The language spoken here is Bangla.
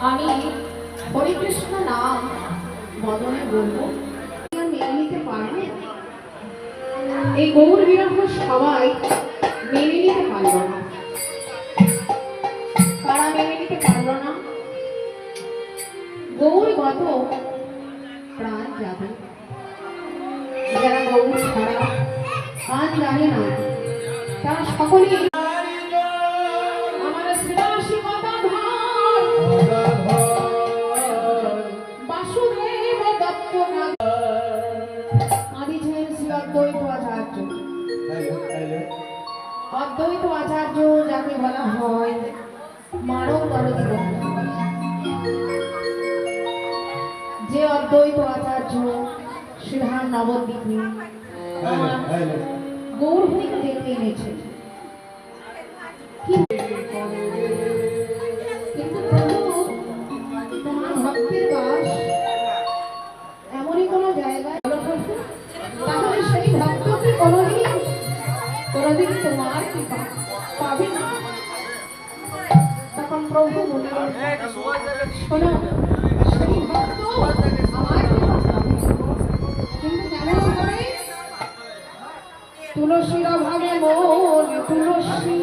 আমি হরে কৃষ্ণ নাম বদনে বলবো, মেনে নিতে পারবে? এই গৌর বিরহ সবাই মেনে নিতে পারল না। তারা মেনে নিতে পারল না। গৌর গত প্রাণ যাবে, যারা গৌর ছাড়া প্রাণ জানে না তারা সকলেই অদ্বৈত আচার্য যাকে বলা হয় মানব দরদি, যে অদ্বৈত আচার্য শ্রীধাম নবদ্বীপে গৌরহরিকে ডেকে এনেছে। কিন্তু প্রভু তোমার ভক্তের বাস এমনই কোনো জায়গায়, তাহলে সেই ভক্তকে কোনোদিন তোমার কৃপা পাবে না। তখন প্রভু বলে, শোনো, সেই ভক্ত আমার কৃপা পাবে, কিন্তু কেমন হবে? তুলসীর অভাবে মন তুলসী